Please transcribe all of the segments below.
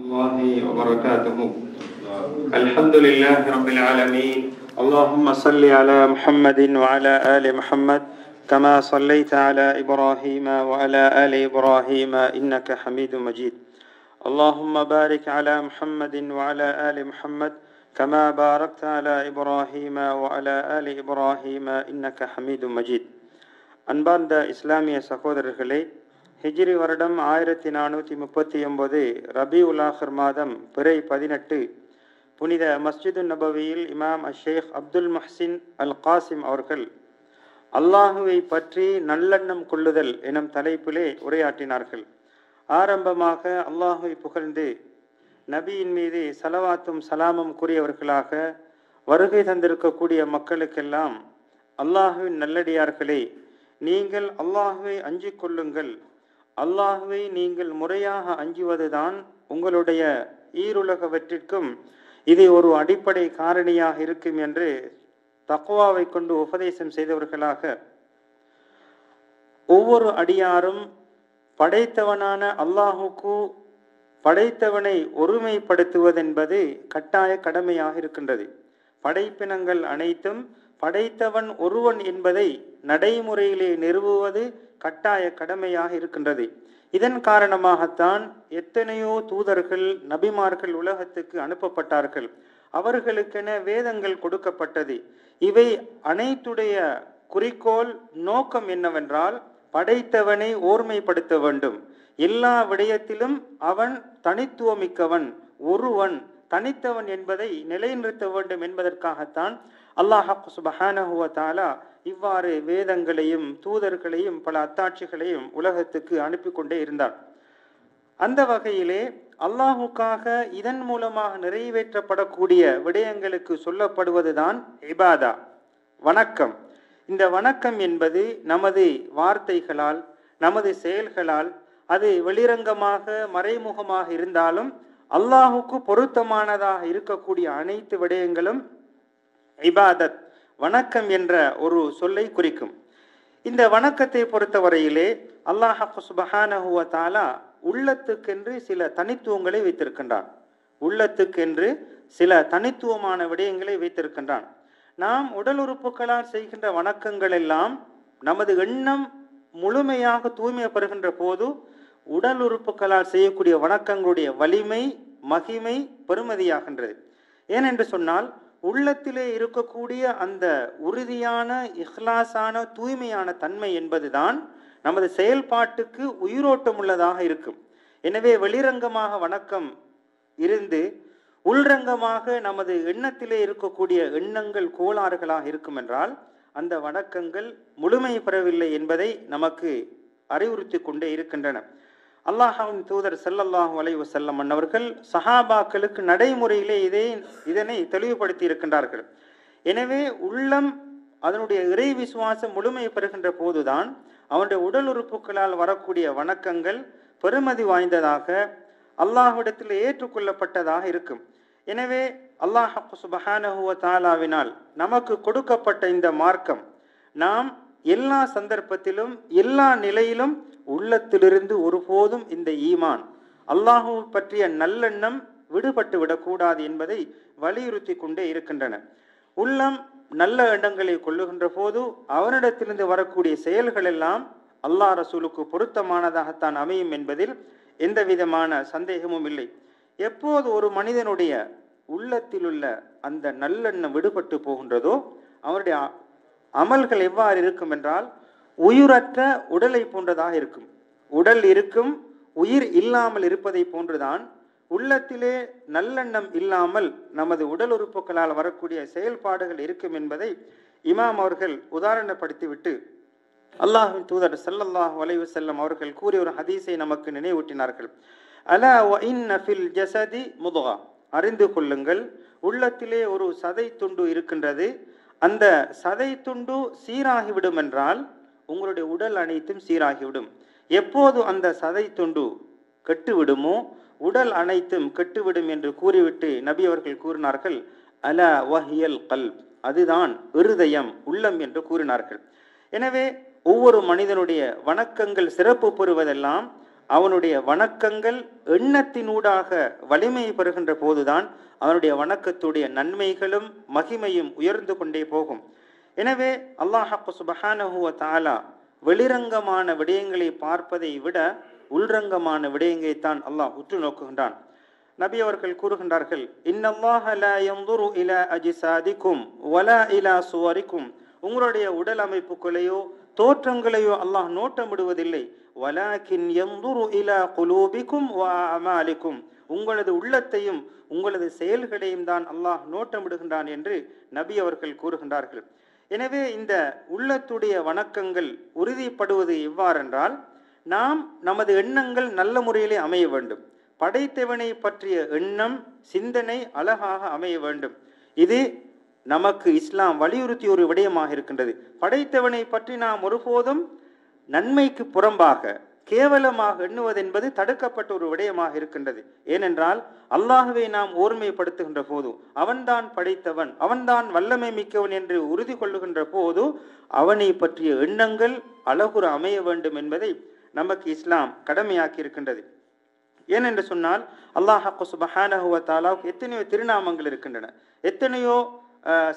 الله وبركاته. الحمد لله رب العالمين. اللهم صل على محمد وعلى آل محمد كما صليت على إبراهيم وعلى آل إبراهيم إنك حميد مجيد. اللهم بارك على محمد وعلى آل محمد كما باركت على إبراهيم وعلى آل إبراهيم إنك حميد مجيد. அன்பார்ந்த இஸ்லாமிய சகோதரர்களே, ஹிஜ்ரி வருடம் 1439 ரபி உல் ஆஹிர் மாதம் பிறை 18 புனித மஸ்ஜிது நபவியில் இமாம் ஷேக் அப்துல் முஹ்சின் அல் காசிம் அவர்கள் அல்லாஹுவை பற்றி நல்லெண்ணம் கொள்ளுதல் எனும் தலைப்பிலே உரையாற்றினார்கள். ஆரம்பமாக அல்லாஹுவை புகழ்ந்து நபியின் மீது சலவாத்தும் சலாமும் கூறியவர்களாக வருகை தந்திருக்கக்கூடிய மக்களுக்கெல்லாம், அல்லாஹுவின் நல்லடியார்களே, நீங்கள் அல்லாஹுவை அஞ்சிக் கொள்ளுங்கள். அல்லாஹுவை நீங்கள் முறையாக அஞ்சுவதுதான் உங்களுடைய ஈருலக வெற்றிற்கும் இது ஒரு அடிப்படை காரணியாக இருக்கும் என்று தக்வாவை கொண்டு உபதேசம் செய்தவர்களாக, ஒவ்வொரு அடியாரும் படைத்தவனான அல்லாஹுக்கு படைத்தவனை ஒருமைப்படுத்துவதென்பது கட்டாய கடமையாக இருக்கின்றது. படைப்பினங்கள் அனைத்தும் படைத்தவன் ஒருவன் என்பதை நடைமுறையிலே நிறுவுவது கட்டாய கடமையாக இருக்கின்றது. இதன் காரணமாகத்தான் எத்தனையோ தூதர்கள், நபிமார்கள் உலகத்துக்கு அனுப்பப்பட்டார்கள். அவர்களுக்கென வேதங்கள் கொடுக்கப்பட்டது. இவை அனைத்துடைய குறிக்கோள், நோக்கம் என்னவென்றால் படைத்தவனை ஓர்மைப்படுத்த வேண்டும். எல்லா விடயத்திலும் அவன் தனித்துவமிக்கவன், ஒருவன், தனித்தவன் என்பதை நிலைநிறுத்த வேண்டும் என்பதற்காகத்தான் அல்லாஹ் சுப்ஹானஹு வ தஆலா இவ்வாறு வேதங்களையும் தூதர்களையும் பல அத்தாட்சிகளையும் உலகத்துக்கு அனுப்பி கொண்டே இருந்தார். அந்த வகையிலே அல்லாஹுக்காக இதன் மூலமாக நிறைவேற்றப்படக்கூடிய விடயங்களுக்கு சொல்லப்படுவதுதான் இபாதா, வணக்கம். இந்த வணக்கம் என்பது நமது வார்த்தைகளால், நமது செயல்களால், அது வெளிரங்கமாக மறைமுகமாக இருந்தாலும் அல்லாஹுக்கு பொருத்தமானதாக இருக்கக்கூடிய அனைத்து விடயங்களும் இபாதத், வணக்கம் என்ற ஒரு சொல்லை குறிக்கும். இந்த வணக்கத்தை பொறுத்தவரையிலே அல்லாஹ் சுப்ஹானஹு வ தஆலா உள்ளத்துக்கென்று சில தனித்துவங்களை வைத்திருக்கின்றான். உள்ளத்துக்கென்று சில தனித்துவமான விடயங்களை வைத்திருக்கின்றான். நாம் உடல் உறுப்புகளால் செய்கின்ற வணக்கங்கள் எல்லாம் நமது எண்ணம் முழுமையாக தூய்மைப்படுகின்ற போது உடல் உறுப்புகளால் செய்யக்கூடிய வணக்கங்களுடைய வலிமை, மகிமை, பெருமதியாகின்றது. ஏனென்று சொன்னால் உள்ளத்திலே இருக்கக்கூடிய அந்த உறுதியான இஹ்லாஸான தூய்மையான தன்மை என்பதுதான் நமது செயல்பாட்டுக்கு உயிரோட்டம் உள்ளதாக இருக்கும். எனவே வெளிரங்கமாக வணக்கம் இருந்து உள்ரங்கமாக நமது எண்ணத்திலே இருக்கக்கூடிய எண்ணங்கள் கோளாறுகளாக இருக்கும் என்றால் அந்த வணக்கங்கள் முழுமை பெறவில்லை என்பதை நமக்கு அறிவுறுத்தி கொண்டே இருக்கின்றன. அல்லாஹ்வின் தூதர் ஸல்லல்லாஹு அலைஹி வஸல்லம் அவர்கள் சஹாபாக்களுக்கு நடைமுறையிலே இதனை தெளிவுபடுத்தி இருக்கின்றார்கள். எனவே உள்ளம் அதனுடைய இறை விசுவாசம் முழுமை பெறுகின்ற போதுதான் அவனுடைய உடல் உறுப்புகளால் வரக்கூடிய வணக்கங்கள் பெருமதி வாய்ந்ததாக அல்லாஹ்விடத்தில் ஏற்றுக்கொள்ளப்பட்டதாக இருக்கும். எனவே அல்லாஹ் சுப்ஹானஹு வ தஆலாவினால் நமக்கு கொடுக்கப்பட்ட இந்த மார்க்கம் நாம் எல்லா சந்தர்ப்பத்திலும் எல்லா நிலையிலும் உள்ளத்திலிருந்து ஒருபோதும் இந்த ஈமான், அல்லாஹு பற்றிய நல்லெண்ணம் விடுபட்டு விடக்கூடாது என்பதை வலியுறுத்தி கொண்டே இருக்கின்றன. உள்ளம் நல்ல எண்ணங்களை கொள்ளுகின்ற போது அவனிடத்திலிருந்து வரக்கூடிய செயல்கள் எல்லாம் அல்லாஹ் ரசூலுக்கு பொருத்தமானதாகத்தான் அமையும் என்பதில் எந்த விதமான சந்தேகமும் இல்லை. எப்போது ஒரு மனிதனுடைய உள்ளத்தில் உள்ள அந்த நல்லெண்ணம் விடுபட்டு போகின்றதோ அவனுடைய அமல்கள் எவ்வாறு இருக்கும் என்றால் உயிரற்ற உடலை போன்றதாக இருக்கும். உடல் இருக்கும், உயிர் இல்லாமல் இருப்பதை போன்றுதான் உள்ளத்திலே நல்லெண்ணம் இல்லாமல் நமது உடல் உறுப்புகளால் வரக்கூடிய செயல்பாடுகள் இருக்கும் என்பதை இமாம் அவர்கள் உதாரணப்படுத்திவிட்டு அல்லாஹ்வின் தூதர் ஸல்லல்லாஹு அலைஹி வஸல்லம் அவர்கள் கூறிய ஒரு ஹதீஸை நமக்கு நினைவூட்டினார்கள். அலா வ இன்ன ஃபில் ஜஸதி முத்கா, அறிந்து கொள்ளுங்கள், உள்ளத்திலே ஒரு சதை துண்டு இருக்கின்றது. அந்த சதை துண்டு சீராகிவிடும் என்றால் உங்களுடைய உடல் அனைத்தும் சீராகிவிடும். எப்போது அந்த சதை துண்டு கெட்டுவிடுமோ உடல் அனைத்தும் கெட்டுவிடும் என்று கூறிவிட்டு நபி அவர்கள் கூறினார்கள், அலா வஹியல் கல்ப், அதுதான் இருதயம், உள்ளம் என்று கூறினார்கள். எனவே ஒவ்வொரு மனிதனுடைய வணக்கங்கள் சிறப்பு பெறுவதெல்லாம் அவனுடைய வணக்கங்கள் எண்ணத்தினூடாக வலிமை பெறுகின்ற போதுதான் அவனுடைய வணக்கத்துடைய நன்மைகளும் மகிமையும் உயர்ந்து கொண்டே போகும். எனவே அல்லாஹ் சுப்ஹானஹு வ தஆலா வெளிரங்கமான விடயங்களை பார்ப்பதை விட உள்ரங்கமான விடயங்களைத்தான் அல்லாஹ் உற்று நோக்குகின்றான். நபி அவர்கள் கூறுகின்றார்கள், இன்னல்லாஹ லா யன்துரு இலா அஜ்சாதிக்கும் வலா இலா சுவரிக்கும், உங்களுடைய உடல் அமைப்புகளையோ தோற்றங்களையோ அல்லாஹ் நோட்டமிடுவதில்லை. வலாக்கின் யன்துரு இலா குலூபிக்கும் வ அமாலிக்கும், உங்களது உள்ளத்தையும் உங்களது செயல்களையும் தான் அல்லாஹ் நோட்டமிடுகின்றான் என்று நபி அவர்கள் கூறுகின்றார்கள். எனவே இந்த உள்ளத்துடைய வணக்கங்கள் உறுதிப்படுவது எவ்வாறென்றால், நாம் நமது எண்ணங்கள் நல்ல முறையிலே அமைய வேண்டும். படைத்தவனை பற்றிய எண்ணம் சிந்தனை அழகாக அமைய வேண்டும். இது நமக்கு இஸ்லாம் வலியுறுத்திய ஒரு விடயமாக இருக்கின்றது. படைத்தவனை பற்றி நாம் ஒருபோதும் நன்மைக்கு புறம்பாக கேவலமாக எண்ணுவது என்பது தடுக்கப்பட்ட ஒரு விடயமாக இருக்கின்றது. ஏனென்றால் அல்லாஹ்வை நாம் ஓர்மைப்படுத்துகின்ற போது, அவன்தான் படைத்தவன், அவன்தான் வல்லமை மிக்கவன் என்று உறுதி கொள்ளுகின்ற போது அவனை பற்றிய எண்ணங்கள் அழகுற அமைய வேண்டும் என்பதை நமக்கு இஸ்லாம் கடமையாக்கி இருக்கின்றது. ஏனென்று சொன்னால் அல்லாஹ் சுப்ஹானஹு வ தஆலாவுக்கு எத்தனையோ திருநாமங்கள் இருக்கின்றன, எத்தனையோ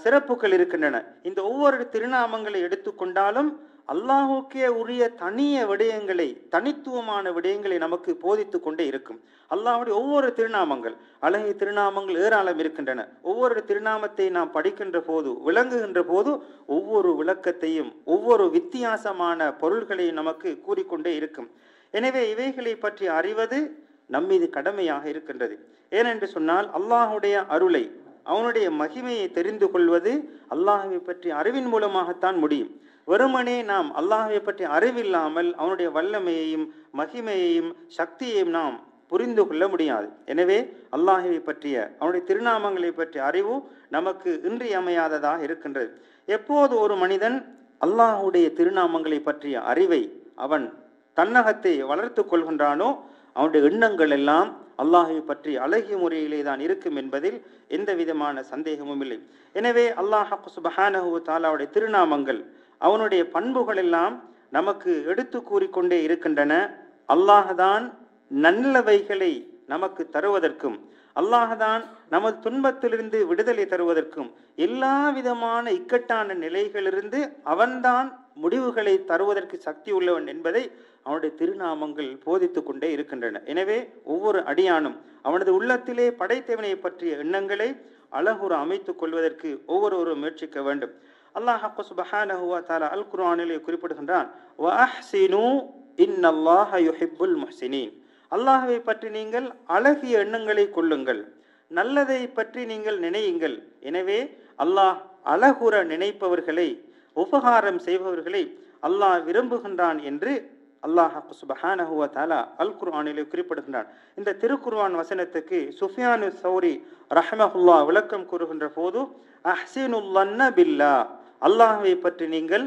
சிறப்புகள் இருக்கின்றன. இந்த ஒவ்வொரு திருநாமங்களை எடுத்துக்கொண்டாலும் அல்லாஹுக்கே உரிய தனிய விடயங்களை, தனித்துவமான விடயங்களை நமக்கு போதித்து கொண்டே இருக்கும். அல்லாஹுடைய ஒவ்வொரு திருநாமங்கள், அழகிய திருநாமங்கள் ஏராளம் இருக்கின்றன. ஒவ்வொரு திருநாமத்தை நாம் படிக்கின்ற போது, விளங்குகின்ற போது ஒவ்வொரு விளக்கத்தையும் ஒவ்வொரு வித்தியாசமான பொருள்களையும் நமக்கு கூறிக்கொண்டே இருக்கும். எனவே இவைகளை பற்றி அறிவது நம்மீது கடமையாக இருக்கின்றது. ஏனென்று சொன்னால் அல்லாஹுடைய அருளை, அவனுடைய மகிமையை தெரிந்து கொள்வது அல்லாஹுவை பற்றி அறிவின் மூலமாகத்தான் முடியும். வெறுமனே நாம் அல்லாஹுவை பற்றி அறிவில்லாமல் அவனுடைய வல்லமையையும் மகிமையையும் சக்தியையும் நாம் புரிந்து கொள்ள முடியாது. எனவே அல்லாஹுவை பற்றிய அவனுடைய திருநாமங்களை பற்றிய அறிவு நமக்கு இன்றியமையாததாக இருக்கின்றது. எப்போது ஒரு மனிதன் அல்லாஹுடைய திருநாமங்களை பற்றிய அறிவை அவன் தன்னகத்தை வளர்த்து கொள்கின்றானோ, அவனுடைய எண்ணங்கள் எல்லாம் அல்லாஹை பற்றி அழகிய முறையிலே தான் இருக்கும் என்பதில் எந்த விதமான சந்தேகமும் இல்லை. எனவே அல்லாஹ் சுப்ஹானஹு வ தஆலாவுடைய திருநாமங்கள், அவனுடைய பண்புகள் எல்லாம் நமக்கு எடுத்து கூறிக்கொண்டே இருக்கின்றன. அல்லாஹ்தான் நல்லவைகளை நமக்கு தருவதற்கும், அல்லாஹ்தான் நமது துன்பத்திலிருந்து விடுதலை தருவதற்கும், எல்லா விதமான இக்கட்டான நிலைகளிலிருந்து அவன்தான் முடிவுகளை தருவதற்கு சக்தி உள்ளவன் என்பதை அவனுடைய திருநாமங்கள் போதித்து கொண்டே இருக்கின்றன. எனவே ஒவ்வொரு அடியானும் அவனது உள்ளத்திலே படைத்தவனை பற்றிய எண்ணங்களை அழகுற அமைத்துக் கொள்வதற்கு ஒவ்வொருவரும் முயற்சிக்க வேண்டும். அல்லாஹ் சுப்ஹானஹு வ தஆலா அல் குர்ஆனிலே குறிப்பிடுகின்றான், வ அஹ்ஸினு இன்னல்லாஹ யுஹிப்புல் முஹ்ஸினீன், அல்லாஹ்வை பற்றி நீங்கள் அழகிய எண்ணங்களை கொள்ளுங்கள், நல்லதை பற்றி நீங்கள் நினையுங்கள். எனவே அல்லாஹ் அழகுற நினைப்பவர்களை, உபகாரம் செய்பவர்களை அல்லாஹ் விரும்புகின்றான் என்று அல்லாஹ் சுப்ஹானஹு வ தஆலா அல் குர்ஆனிலே குறிப்பிடுகின்றான். இந்த திருக்குர்ஆன் வசனத்துக்கு சுஃபியானு ஸௌரி ரஹ்மஹுல்லாஹ் விளக்கம் கூறுகின்ற போது, அஹ்ஸினுல் ظن பில்லாஹ், அல்லாஹ்வை பற்றி நீங்கள்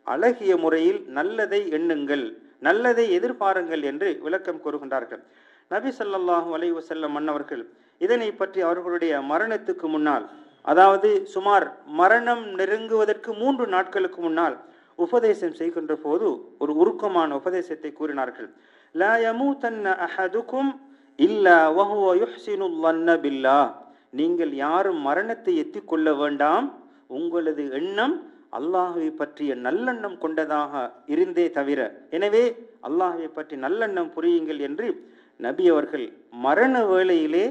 அழகிய முறையில் நல்லதை எண்ணுங்கள், நல்லதை எதிர்பாருங்கள் என்று விளக்கம் கூறுகின்றார்கள். நபி ஸல்லல்லாஹு அலைஹி வஸல்லம் மன்னவர்கள் இதனை பற்றி அவர்களுடைய மரணத்துக்கு முன்னால், அதாவது சுமார் மரணம் நெருங்குவதற்கு 3 நாட்களுக்கு முன்னால் உபதேசம் செய்கின்ற போது ஒரு உருக்கமான உபதேசத்தை கூறினார்கள். லா யமூதன்ன அஹதுக்கும் இல்லா வஹுவ யுஹ்ஸினுல் ظن பில்லாஹ், நீங்கள் யாரும் மரணத்தை எத்திக்கொள்ள வேண்டாம், உங்களது எண்ணம் அல்லாஹ்வை பற்றிய நல்லெண்ணம் கொண்டதாக இருந்தே தவிர. எனவே அல்லாஹ்வை பற்றி நல்லெண்ணம் புரியுங்கள் என்று நபி அவர்கள் மரண வேளையிலே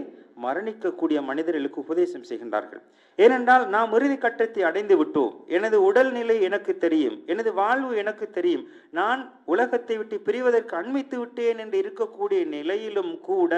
மரணிக்கக்கூடிய மனிதர்களுக்கு உபதேசம் செய்கின்றார்கள். ஏனென்றால் நாம் இறுதி கட்டத்தை அடைந்து விட்டோம், எனது உடல்நிலை எனக்கு தெரியும், எனது வாழ்வு எனக்கு தெரியும், நான் உலகத்தை விட்டு பிரிவதற்கு அண்மித்து விட்டேன் என்று இருக்கக்கூடிய நிலையிலும் கூட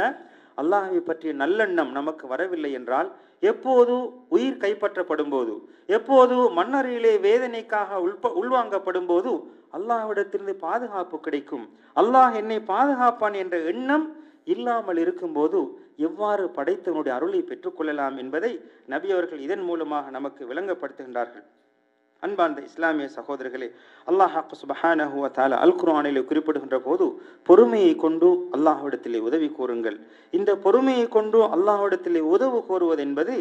அல்லாஹ்வை பற்றிய நல்லெண்ணம் நமக்கு வரவில்லை என்றால், எப்போது உயிர் கைப்பற்றப்படும் போது, எப்போது மண்ணறையிலே வேதனைக்காக உள்வாங்கப்படும் போது அல்லாஹ்விடத்திலிருந்து பாதுகாப்பு கிடைக்கும், அல்லாஹ் என்னை பாதுகாப்பான் என்ற எண்ணம் இல்லாமல் இருக்கும்போது எவ்வாறு படைத்தவனுடைய அருளை பெற்றுக்கொள்ளலாம் என்பதை நபி அவர்கள் இதன் மூலமாக நமக்கு விளங்கப்படுத்துகின்றார்கள். அன்பார்ந்த இஸ்லாமிய சகோதரர்களே, அல்லாஹ் சுப்ஹானஹு வ தஆலா அல் குர்ஆனிலே குறிப்பிடுகின்ற போது, பொறுமையை கொண்டு அல்லாஹ்விடத்திலே உதவி கோருங்கள். இந்த பொறுமையை கொண்டு அல்லாஹ்விடத்திலே உதவு கோருவது என்பது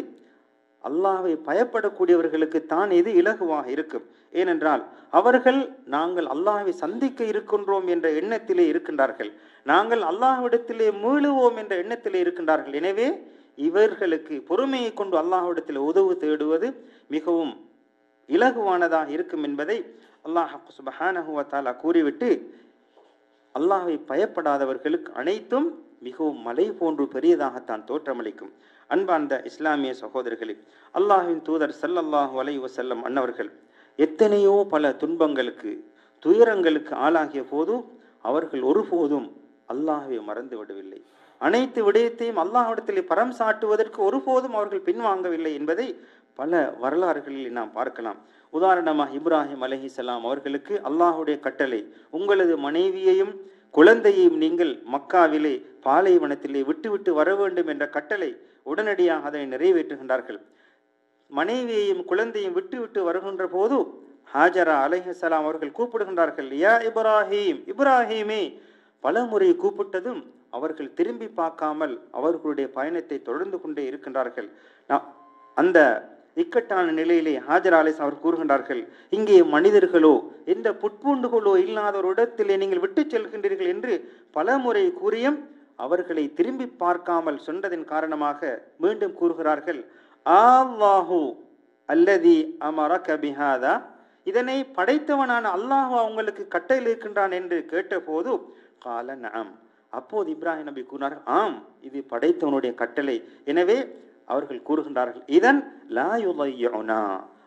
அல்லாஹ்வை பயப்படக்கூடியவர்களுக்கு தான் இது இலகுவாக இருக்கும். ஏனென்றால் அவர்கள் நாங்கள் அல்லாஹ்வை சந்திக்க இருக்கின்றோம் என்ற எண்ணத்திலே இருக்கின்றார்கள், நாங்கள் அல்லாஹ்விடத்திலே மீளுவோம் என்ற எண்ணத்திலே இருக்கின்றார்கள். எனவே இவர்களுக்கு பொறுமையை கொண்டு அல்லாஹ்விடத்தில் உதவு தேடுவது மிகவும் இலகுவானதாக இருக்கும் என்பதை அல்லாஹ் சுப்ஹானஹு வ தஆலா கூறிவிட்டு, அல்லாஹ்வை பயப்படாதவர்களுக்கு அனைத்தும் மிகவும் மலை போன்று பெரியதாகத்தான் தோற்றமளிக்கும். அன்பார்ந்த இஸ்லாமிய சகோதரர்களே, அல்லாஹ்வின் தூதர் ஸல்லல்லாஹு அலைஹி வஸல்லம் அன்னவர்கள் எத்தனையோ பல துன்பங்களுக்கு துயரங்களுக்கு ஆளாகிய போது அவர்கள் ஒருபோதும் அல்லாஹ்வை மறந்து விடவில்லை. அனைத்து விடயத்தையும் அல்லாஹ்விடத்திலே பரம் சாட்டுவதற்கு ஒருபோதும் அவர்கள் பின்வாங்கவில்லை என்பதை பல வரலாறுகளில் நாம் பார்க்கலாம். உதாரணமாக இப்ராஹிம் அலைஹிஸ்ஸலாம் அவர்களுக்கு அல்லாஹ்வுடைய கட்டளை, உங்களது மனைவியையும் குழந்தையையும் நீங்கள் மக்காவிலே பாலைவனத்திலே விட்டுவிட்டு வர வேண்டும் என்ற கட்டளை. உடனடியாக அதை நிறைவேற்றுகின்றார்கள். மனைவியையும் குழந்தையும் விட்டுவிட்டு வருகின்ற போது ஹாஜரா அலைஹிஸ்ஸலாம் அவர்கள் கூப்பிடுகின்றார்கள், யா இப்ராஹிம், இப்ராஹிமே. பல முறை கூப்பிட்டதும் அவர்கள் திரும்பி பார்க்காமல் அவர்களுடைய பயணத்தை தொடர்ந்து கொண்டே இருக்கின்றார்கள். அந்த இக்கட்டான நிலையிலே ஹாஜரா அலைஹிஸ்ஸலாம் அவர் கூறுகின்றார்கள், இங்கே மனிதர்களோ எந்த புட்பூண்டுகளோ இல்லாத ஒரு இடத்திலே நீங்கள் விட்டு செல்கின்றீர்கள் என்று பல முறை கூறியும் அவர்களை திரும்பி பார்க்காமல் சொன்னதன் காரணமாக மீண்டும் கூறுகிறார்கள், அல்லாஹு அல்லதி அமரக பிஹாதா, இதனை படைத்தவனான அல்லாஹ் உங்களுக்கு கட்டளையிடுகின்றான் என்று கேட்டபோது கால நஅம், அப்போது இப்ராஹிம் நபி கூறினார்கள், ஆம், இது படைத்தவனுடைய கட்டளை. எனவே அவர்கள் கூறுகின்றார்கள், இதன் லா யுலையுனா,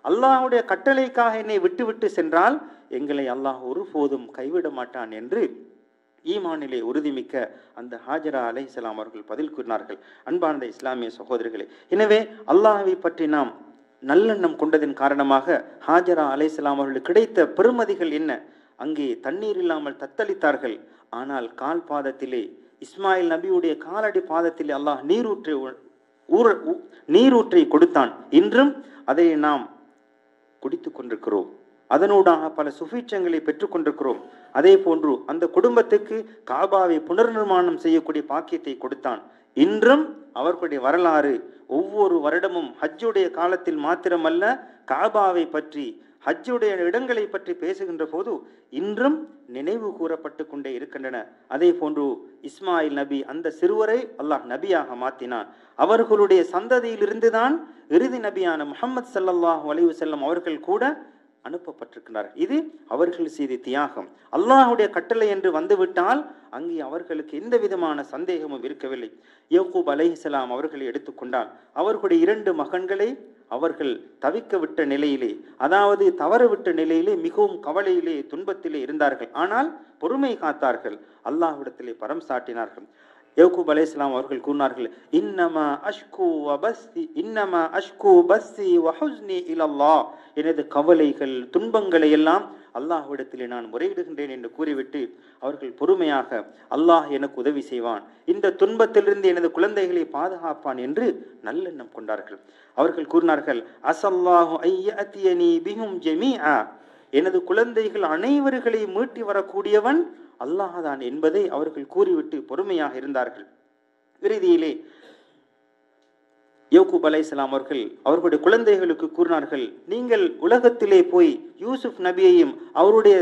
அல்லாஹ்வுடைய கட்டளைக்காக என்னை விட்டுவிட்டு சென்றால் எங்களை அல்லாஹ் ஒருபோதும் கைவிட மாட்டான் என்று ஈமானிலே உறுதிமிக்க அந்த ஹாஜரா அலைஹிஸ்ஸலாம் அவர்கள் பதில் கூறினார்கள். அன்பார்ந்த இஸ்லாமிய சகோதரர்களே, எனவே அல்லாஹ்வை பற்றி நாம் நல்லெண்ணம் கொண்டதன் காரணமாக ஹாஜரா அலைஹிஸ்ஸலாம் அவர்களுக்கு கிடைத்த பெருமதிகள் என்ன? அங்கே தண்ணீர் இல்லாமல் தத்தளித்தார்கள். ஆனால் கால் பாதத்திலே, இஸ்மாயில் நபியுடைய காலடி பாதத்திலே அல்லாஹ் நீரூற்றை கொடுத்தான். இன்றும் அதை நாம் குடித்து கொண்டிருக்கிறோம். அதனூடாக பல சுபீட்சங்களை பெற்றுக் கொண்டிருக்கிறோம். அதே போன்று அந்த குடும்பத்துக்கு காபாவை புனர்நிர்மாணம் செய்யக்கூடிய பாக்கியத்தை கொடுத்தான். இன்றும் அவர்களுடைய வரலாறு ஒவ்வொரு வருடமும் ஹஜ்ஜுடைய காலத்தில் மாத்திரமல்ல, காபாவை பற்றி ஹஜ்ஜுடைய இடங்களை பற்றி பேசுகின்ற போது இன்றும் நினைவு கூறப்பட்டு கொண்டே இருக்கின்றன. அதே போன்று இஸ்மாயில் நபி, அந்த சிறுவரை அல்லாஹ் நபியாக மாற்றினான். அவர்களுடைய சந்ததியிலிருந்துதான் இறுதி நபியான முஹம்மது ஸல்லல்லாஹு அலைஹி வஸல்லம் அவர்கள் கூட அனுப்பப்பட்டிருக்கிறார்கள். இது அவர்கள் செய்த தியாகம். அல்லாஹ்வுடைய கட்டளை என்று வந்துவிட்டால் அங்கே அவர்களுக்கு எந்த விதமான சந்தேகமும் இருக்கவில்லை. யக்கூப் அலைஹிஸ்ஸலாம் அவர்களை எடுத்துக்கொண்டால் அவர்களுடைய 2 மகன்களை அவர்கள் தவிக்க விட்ட நிலையிலே, அதாவது தவறவிட்ட நிலையிலே மிகவும் கவலையிலே துன்பத்திலே இருந்தார்கள். ஆனால் பொறுமை காத்தார்கள், அல்லாஹ்விடத்திலே பரம் சாட்டினார்கள். யக்கூப் அலைஹிஸ்ஸலாம் அவர்கள் கூறினார்கள், இன்னமா அஷ்கு பஸ்ஸி வ ஹுஸ்னி இலல்லாஹ், எனது கவலைகள் துன்பங்களை எல்லாம் அல்லாஹ்விடத்திலே நான் முறையிடுகின்றேன் என்று கூறிவிட்டு அவர்கள் பொறுமையாக, அல்லாஹ் எனக்கு உதவி செய்வான், இந்த துன்பத்திலிருந்து எனது குழந்தைகளை பாதுகாப்பான் என்று நல்லெண்ணம் கொண்டார்கள். அவர்கள் கூறினார்கள், அஸல்லாஹு ஐயஅதியனி பிஹும் ஜமீஆ, எனது குழந்தைகள் அனைவர்களையும் மீட்டி வரக்கூடியவன் அல்லாஹ் தான் என்பதை அவர்கள் கூறிவிட்டு பொறுமையாக இருந்தார்கள். இறுதியிலே யக்கூப் அலைஹிஸ்ஸலாம் அவர்கள் அவர்களுடைய குழந்தைகளுக்கு கூறினார்கள், நீங்கள் உலகத்திலே போய் யூசுப் நபியையும் அவருடைய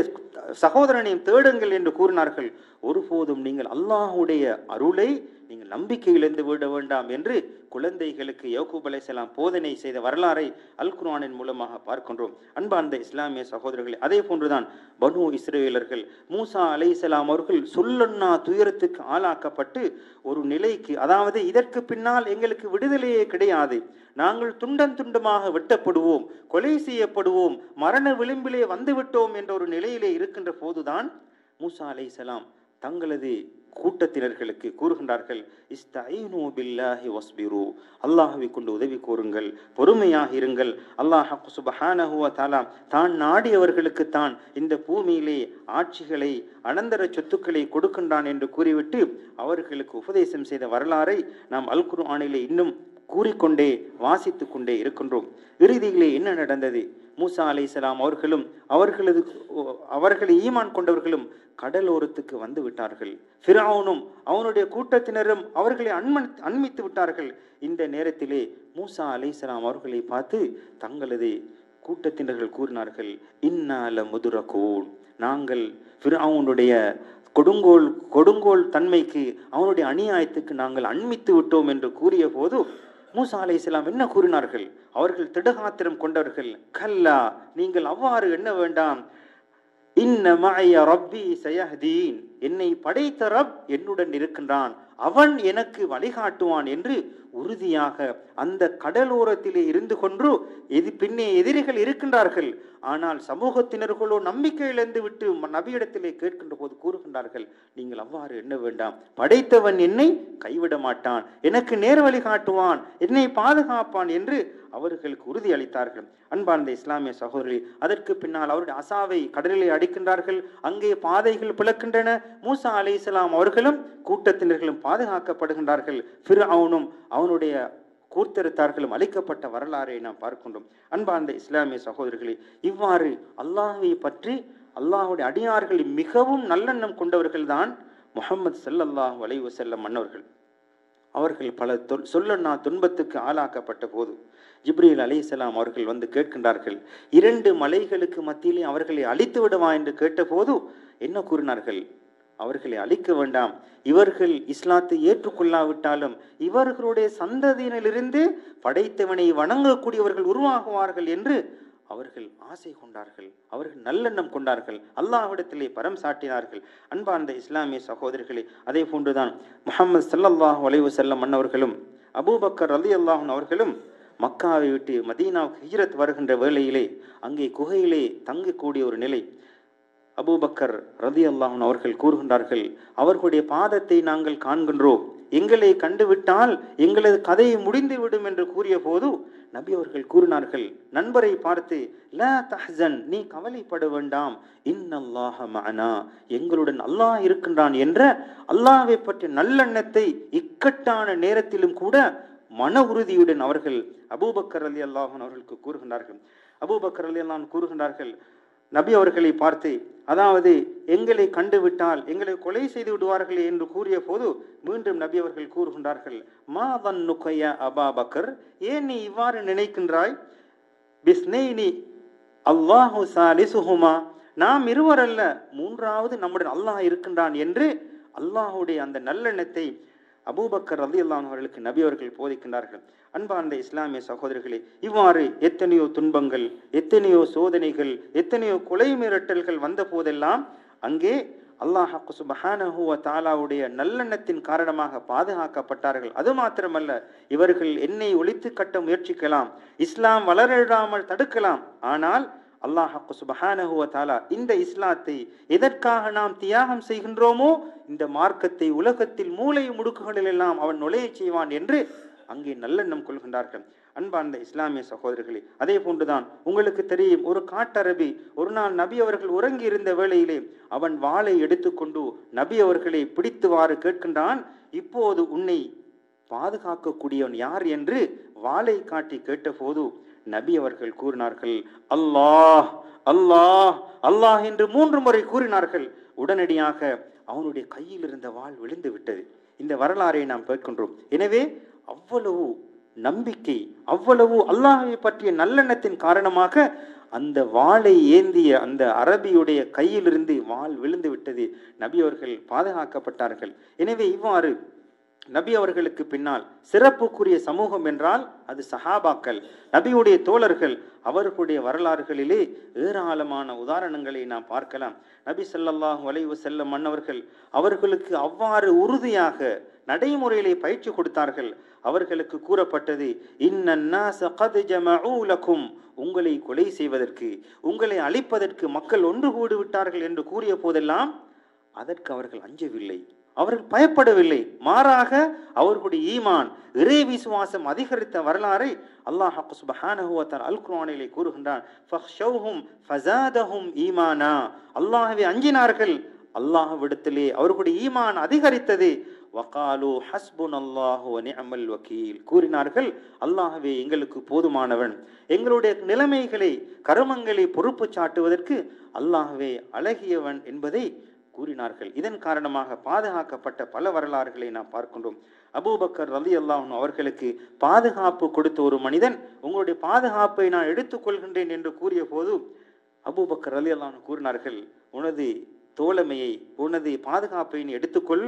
சகோதரனையும் தேடுங்கள் என்று கூறினார்கள். ஒருபோதும் நீங்கள் அல்லாஹ்வுடைய அருளை நீங்கள் நம்பிக்கையிலிருந்து விட வேண்டாம் என்று குழந்தைகளுக்கு யக்கூப் அலைஹிஸ்ஸலாம் போதனை செய்த வரலாறை அல் குர்ஆனின் மூலமாக பார்க்கின்றோம். அன்பார்ந்த இஸ்லாமிய சகோதரர்களே, அதே போன்றுதான் பனு இஸ்ரவேலர்கள் மூசா அலைஹிஸ்ஸலாம் அவர்கள் சொல்லொன்னா துயரத்துக்கு ஆளாக்கப்பட்டு ஒரு நிலைக்கு, அதாவது இதற்கு பின்னால் எங்களுக்கு விடுதலையே கிடையாது, நாங்கள் துண்டம் துண்டமாக வெட்டப்படுவோம், கொலை செய்யப்படுவோம், மரண விளிம்பிலே வந்துவிட்டோம் என்ற ஒரு நிலையிலே இருக்கின்ற போதுதான் மூசா அலைஹிஸ்ஸலாம் தங்களது கூட்டத்தினர்களுக்கு கூறுகின்றார்கள், இஸ்தஈனு பில்லாஹி வஸ்பிரு, அல்லாஹ்வை கொண்டு உதவி கோருங்கள், பொறுமையாக இருங்கள். அல்லாஹ் சுப்ஹானஹு வ தஆலா தான் நாடியவர்களுக்கு தான் இந்த பூமியிலே ஆட்சிகளை அனந்தர சொத்துக்களை கொடுக்கின்றான் என்று கூறிவிட்டு அவர்களுக்கு உபதேசம் செய்த வரலாறை நாம் அல் குர்ஆனிலே இன்னும் கூறிக்கொண்டே வாசித்து கொண்டே இருக்கின்றோம். இறுதியிலே என்ன நடந்தது? மூசா அலைஹிஸ்ஸலாம் அவர்களும் அவர்களை ஈமான் கொண்டவர்களும் கடலோரத்துக்கு வந்து விட்டார்கள். ஃபிரௌனும் அவனுடைய கூட்டத்தினரும் அவர்களை அண்மித்து விட்டார்கள். இந்த நேரத்திலே மூசா அலைஹிஸ்ஸலாம் அவர்களை பார்த்து தங்களது கூட்டத்தினர்கள் கூறினார்கள், இன்னா லமுதுரகூன், நாங்கள் ஃபிரௌனுடைய கொடுங்கோல் தன்மைக்கு, அவனுடைய அநியாயத்துக்கு நாங்கள் அண்மித்து விட்டோம் என்று கூறிய போது மூசா அலைஹிஸ்ஸலாம் என்ன கூறினார்கள்? அவர்கள் திடகாத்திரம் கொண்டவர்கள், கல்லா, நீங்கள் அவ்வாறு எண்ண வேண்டாம், இன்ன மஅய ரப்பி சயஹ்தீன், என்னை படைத்த ரப் என்னுடன் இருக்கின்றான், அவன் எனக்கு வழிகாட்டுவான் என்று உறுதியாக அந்த கடலோரத்திலே இருந்து கொண்டு பின்னே எதிரிகள் இருக்கின்றார்கள். ஆனால் சமூகத்தினர்களோ நம்பிக்கை இழந்து விட்டு நபியிடத்திலே கேட்கின்ற போது கூறுகின்றார்கள், நீங்கள் அவ்வாறு எண்ண வேண்டாம், படைத்தவன் என்னை கைவிட மாட்டான், எனக்கு நேர் வழி காட்டுவான், என்னை பாதுகாப்பான் என்று அவர்களுக்கு உறுதி அளித்தார்கள். அன்பார்ந்த இஸ்லாமிய சகோதரி, அதற்கு பின்னால் அவருடைய அசாவை கடலிலே அடிக்கின்றார்கள். அங்கே பாதைகள் பிளக்கின்றன. மூசா அலைஹிஸ்ஸலாம் அவர்களும் கூட்டத்தினர்களும் பாதுகாக்கப்படுகின்றார்கள். ஃபிர்அவுனும் அவனுடைய கூர்த்தெடுத்தார்களும் அளிக்கப்பட்ட வரலாறை நாம் பார்க்கின்றோம். அன்பார்ந்த இஸ்லாமிய சகோதரர்களே, இவ்வாறு அல்லாஹ்வை பற்றி அல்லாஹ்வுடைய அடியார்கள் மிகவும் நல்லெண்ணம் கொண்டவர்கள் தான் முஹம்மது ஸல்லல்லாஹு அலைஹி வஸல்லம் அன்னவர்கள். அவர்கள் பல சொல்லன்னா துன்பத்துக்கு ஆளாக்கப்பட்ட போது ஜிப்ரீல் அலைஹிஸ்ஸலாம் அவர்கள் வந்து கேட்கின்றார்கள், 2 மலைகளுக்கு மத்தியிலே அவர்களை அழித்து விடுவா என்று கேட்டபோது என்ன கூறினார்கள்? அவர்களை அழிக்க வேண்டாம், இவர்கள் இஸ்லாத்தை ஏற்றுக்கொள்ளாவிட்டாலும் இவர்களுடைய சந்ததியினரிலிருந்து படைத்தவனை வணங்கக்கூடியவர்கள் உருவாகுவார்கள் என்று அவர்கள் ஆசை கொண்டார்கள். அவர்கள் நல்லெண்ணம் கொண்டார்கள். அல்லாஹ்விடத்திலே பரம் சாட்டினார்கள். அன்பார்ந்த இஸ்லாமிய சகோதரர்களே, அதே போன்றுதான் முஹம்மது ஸல்லல்லாஹு அலைஹி வஸல்லம் அன்னவர்களும் அபூபக்கர் ரலியல்லாஹு அன்ஹு அவர்களும் மக்காவை விட்டு மதீனாவுக்கு ஹிஜ்ரத் வருகின்ற வேளையிலே அங்கே குகையிலே தங்கக்கூடிய ஒரு நிலை. அபூபக்கர் ரலியல்லாஹு அன்ஹு அவர்கள் கூறுகின்றார்கள், அவர்களுடைய பாதத்தை நாங்கள் காண்கின்றோம், எங்களை கண்டுவிட்டால் எங்களது கதையை முடிந்துவிடும் என்று கூறிய போது நபி அவர்கள் கூறினார்கள், நண்பரை பார்த்து, லா தஹ்சன், நீ கவலைப்பட வேண்டாம், இன்னல்லாஹ மஅனா, எங்களுடன் அல்லாஹ் இருக்கின்றான் என்ற அல்லாஹ்வை பற்றிய நல்லெண்ணத்தை இக்கட்டான நேரத்திலும் கூட மன உறுதியுடன் அவர்கள் அபூபக்கர் ரலியல்லாஹு அன்ஹு அவர்களுக்கு கூறுகின்றார்கள். அபூபக்கர் ரலியல்லாஹு அன்ஹு கூறுகின்றார்கள், நபி அவர்களை பார்த்து, அதாவது எங்களை கண்டுவிட்டால் எங்களை கொலை செய்து விடுவார்கள் என்று கூறிய போது மீண்டும் நபி அவர்கள் கூறுகின்றார்கள், மா தன்னுக யா அபூபக்கர், ஏன் நீ இவ்வாறு நினைக்கின்றாய்? பிஸ்னைனி அல்லாஹு சாலிசுஹுமா, நாம் இருவர் அல்ல, மூன்றாவது நம்முடன் அல்லாஹ் இருக்கின்றான் என்று அல்லாஹுடைய அந்த நல்லெண்ணத்தை அபூபக்கர் ரலியல்லாஹு அன்ஹு அவர்களுக்கு நபி அவர்கள் போதிக்கின்றார்கள். அன்பார்ந்த இஸ்லாமிய சகோதரர்களே, இவ்வாறு எத்தனையோ துன்பங்கள், எத்தனையோ சோதனைகள், எத்தனையோ கொலை மிரட்டல்கள் வந்த போதெல்லாம் அங்கே அல்லாஹ் சுப்ஹானஹு வ தஆலாவுடைய நல்லெண்ணத்தின் காரணமாக பாதுகாக்கப்பட்டார்கள். அது மாத்திரமல்ல, இவர்கள் என்னை ஒழித்து கட்ட முயற்சிக்கலாம், இஸ்லாம் வளராமல் தடுக்கலாம், ஆனால் அல்லாஹ் சுப்ஹானஹு வ தஆலா இந்த இஸ்லாத்தை எதற்காக நாம் தியாகம் செய்கின்றோமோ இந்த மார்க்கத்தை உலகத்தில் மூலை முடுக்குகளில் எல்லாம் அவன் நுழைய செய்வான் என்று அங்கே நல்லெண்ணம் கொள்கின்றார்கள். அன்பார்ந்த இஸ்லாமிய சகோதரர்களே, அதே போன்றுதான் உங்களுக்கு தெரியும், ஒரு காட்டரபி ஒரு நாள் நபி அவர்கள் உறங்கி இருந்த வேளையிலே அவன் வாளை எடுத்துக்கொண்டு நபி அவர்களை பிடித்துவாறு கேட்கின்றான், இப்போது உன்னை பாதுகாக்கக்கூடியவன் யார் என்று வாளை காட்டி கேட்டபோது நபி அவர்கள் கூறினார்கள், அல்லாஹ் அல்லாஹ் அல்லாஹ் என்று 3 முறை கூறினார்கள். உடனடியாக அவனுடைய கையில் இருந்த வாள் விழுந்து விட்டது. இந்த வரலாறை நாம் கேட்கின்றோம். எனவே அவ்வளவு நம்பிக்கை, அவ்வளவு அல்லாஹ்வை பற்றிய நல்லெண்ணத்தின் காரணமாக அந்த வாளை ஏந்திய அந்த அரபியுடைய கையிலிருந்து வாள் விழுந்து விட்டது. நபி அவர்கள் பாதுகாக்கப்பட்டார்கள். எனவே இவ்வாறு நபி அவர்களுக்கு பின்னால் சிறப்புக்குரிய சமூகம் என்றால் அது சஹாபாக்கள், நபியுடைய தோழர்கள். அவர்களுடைய வரலாறுகளிலே ஏராளமான உதாரணங்களை நாம் பார்க்கலாம். நபி ஸல்லல்லாஹு அலைஹி வஸல்லம் அன்னவர்கள் அவர்களுக்கு அவ்வாறு உறுதியாக நடைமுறையிலே பயிற்சி கொடுத்தார்கள். அவர்களுக்கு கூறப்பட்டது, இன்னன்னாஸ கத் ஜமஊ லக்கும், உங்களை கொலை செய்வதற்கு, உங்களை அழிப்பதற்கு மக்கள் ஒன்று கூடி விட்டார்கள் என்று கூறிய போதெல்லாம் அதற்கு அவர்கள் அஞ்சவில்லை, அவர்கள் பயப்படவில்லை. மாறாக அவர்களுடைய ஈமான், இறை விசுவாசம் அதிகரித்த வரலாறை அல்லாஹ் சுப்ஹானஹு வ தஆலா அல் குர்ஆனிலே கூறுகின்றான், ஃபக்ஷௌஹும் ஃபஸாதஹும் ஈமானா, அல்லாஹ்வை அஞ்சினார்கள், அல்லாஹ்விடத்திலே அவர்களுடைய ஈமான் அதிகரித்தது. வகாலு ஹஸ்புனல்லாஹு வ நிஅமல் வக்கீல், கூறினார்கள் அல்லாஹ்வே எங்களுக்கு போதுமானவன், எங்களுடைய நிலைமைகளை கருமங்களை பொறுப்பு சாட்டுவதற்கு அல்லாஹ்வே அழகியவன் என்பதை கூறினார்கள். இதன் காரணமாக பாதுகாக்கப்பட்ட பல வரலாறுகளை நாம் பார்க்கின்றோம். அபூபக்கர் ரலியல்லாஹு அன்ஹு அவர்களுக்கு பாதுகாப்பு கொடுத்த ஒரு மனிதன், உங்களுடைய பாதுகாப்பை நான் எடுத்துக்கொள்கின்றேன் என்று கூறிய போது அபூபக்கர் ரலியல்லாஹு அன்ஹு கூறினார்கள், உனது தோழமையை, உனது பாதுகாப்பை நீ எடுத்துக்கொள்,